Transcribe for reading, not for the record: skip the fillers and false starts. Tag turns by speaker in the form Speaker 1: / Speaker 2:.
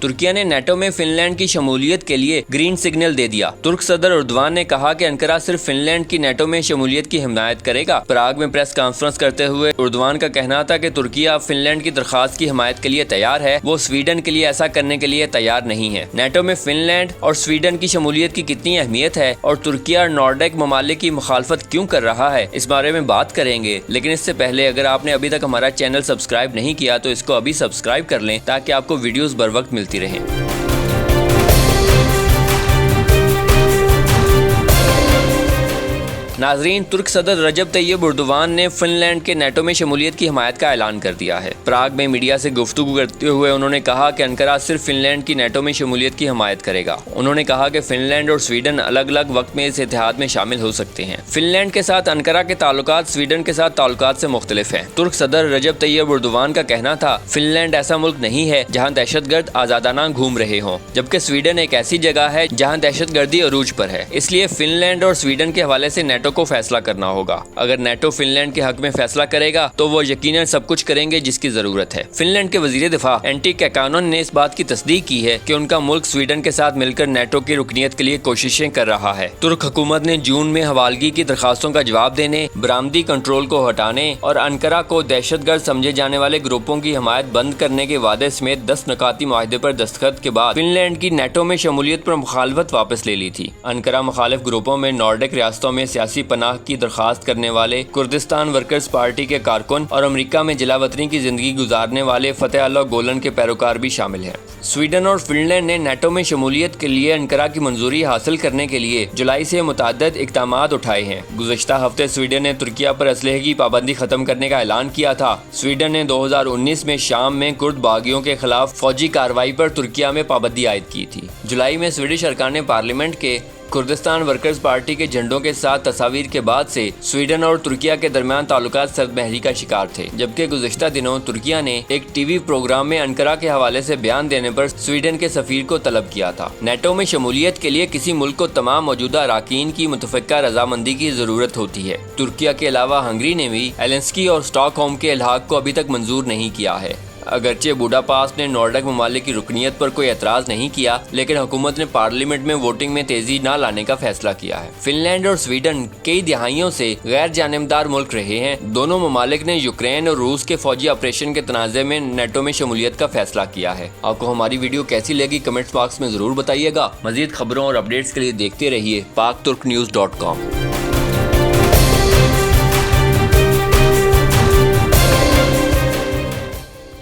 Speaker 1: ترکیہ نے نیٹو میں fun land کی شمولیت کے لیے گرین سگنل دے دیا۔ ترک صدر اردوان نے کہا کہ انقرہ صرف فن لینڈ کی نیٹو میں شمولیت کی حمایت کرے گا۔ پراگ میں پریس کانفرنس کرتے ہوئے اردوان کا کہنا تھا کہ ترکیہ فن لینڈ کی درخواست کی حمایت کے لیے تیار ہے، وہ سویڈن کے لیے ایسا کرنے کے لیے تیار نہیں ہے۔ نیٹو میں فن لینڈ اور سویڈن کی شمولیت کی کتنی اہمیت ہے اور ترکیہ اور نارڈک ممالک کی مخالفت کیوں کر رہا ہے، اس بارے میں بات کریں گے، لیکن اس سے پہلے اگر آپ نے ابھی تک ہمارا چینل سبسکرائب نہیں کیا تو اس کو ابھی سبسکرائب کر لیں تاکہ آپ کو ویڈیوز بر وقت ملتی رہیں۔ ناظرین، ترک صدر رجب طیب اردوان نے فن لینڈ کے نیٹو میں شمولیت کی حمایت کا اعلان کر دیا ہے۔ پراگ میں میڈیا سے گفتگو کرتے ہوئے انہوں نے کہا کہ انقرہ صرف فن لینڈ کی نیٹو میں شمولیت کی حمایت کرے گا۔ انہوں نے کہا کہ فن لینڈ اور سویڈن الگ الگ وقت میں اس اتحاد میں شامل ہو سکتے ہیں۔ فن لینڈ کے ساتھ انقرہ کے تعلقات سویڈن کے ساتھ تعلقات سے مختلف ہیں۔ ترک صدر رجب طیب اردوان کا کہنا تھا، فن لینڈ ایسا ملک نہیں ہے جہاں دہشت گرد آزادانہ گھوم رہے ہوں، جبکہ سویڈن ایک ایسی جگہ ہے جہاں دہشت گردی عروج پر ہے۔ اس لیے فن لینڈ اور سویڈن کے حوالے سے نیٹو کو فیصلہ کرنا ہوگا۔ اگر نیٹو فن لینڈ کے حق میں فیصلہ کرے گا تو وہ یقیناً سب کچھ کریں گے جس کی ضرورت ہے۔ فن لینڈ کے وزیر دفاع اینٹی کیکانن نے اس بات کی تصدیق کی ہے کہ ان کا ملک سویڈن کے ساتھ مل کر نیٹو کی رکنیت کے لیے کوششیں کر رہا ہے۔ ترک حکومت نے جون میں حوالگی کی درخواستوں کا جواب دینے، برآمدی کنٹرول کو ہٹانے اور انقرہ کو دہشت گرد سمجھے جانے والے گروپوں کی حمایت بند کرنے کے وعدے سمیت 10 نکاتی معاہدے پر دستخط کے بعد فن لینڈ کی نیٹو میں شمولیت پر مخالفت واپس لے لی تھی۔ انقرہ مخالف گروپوں میں نارڈک ریاستوں میں سیاسی پناہ کی درخواست کرنے والے کردستان ورکرز پارٹی کے کارکن اور امریکہ میں جلا وطنی کی زندگی گزارنے والے فتح اللہ گولن کے پیروکار بھی شامل ہیں۔ سویڈن اور فن لینڈ نے نیٹو میں شمولیت کے لیے انقرہ کی منظوری حاصل کرنے کے لیے جولائی سے متعدد اقدامات اٹھائے ہیں۔ گزشتہ ہفتے سویڈن نے ترکیہ پر اسلحے کی پابندی ختم کرنے کا اعلان کیا تھا۔ سویڈن نے 2019 میں شام میں کرد باغیوں کے خلاف فوجی کارروائی پر ترکیہ میں پابندی عائد کی تھی۔ جولائی میں سویڈش ارکان پارلیمنٹ کے کردستان ورکرز پارٹی کے جھنڈوں کے ساتھ تصاویر کے بعد سے سویڈن اور ترکیہ کے درمیان تعلقات سرد مہری کا شکار تھے، جبکہ گزشتہ دنوں ترکیہ نے ایک ٹی وی پروگرام میں انقرہ کے حوالے سے بیان دینے پر سویڈن کے سفیر کو طلب کیا تھا۔ نیٹو میں شمولیت کے لیے کسی ملک کو تمام موجودہ اراکین کی متفقہ رضامندی کی ضرورت ہوتی ہے۔ ترکیہ کے علاوہ ہنگری نے بھی ایلنسکی اور اسٹاک ہوم کے الحاق کو ابھی تک منظور نہیں کیا ہے۔ اگرچہ بوڈاپاسٹ نے نارڈک ممالک کی رکنیت پر کوئی اعتراض نہیں کیا، لیکن حکومت نے پارلیمنٹ میں ووٹنگ میں تیزی نہ لانے کا فیصلہ کیا ہے۔ فن لینڈ اور سویڈن کئی دہائیوں سے غیر جانبدار ملک رہے ہیں۔ دونوں ممالک نے یوکرین اور روس کے فوجی آپریشن کے تنازع میں نیٹو میں شمولیت کا فیصلہ کیا ہے۔ آپ کو ہماری ویڈیو کیسی لگی کمنٹس باکس میں ضرور بتائیے گا۔ مزید خبروں اور اپڈیٹس کے لیے دیکھتے رہیے PakTurkNews.com۔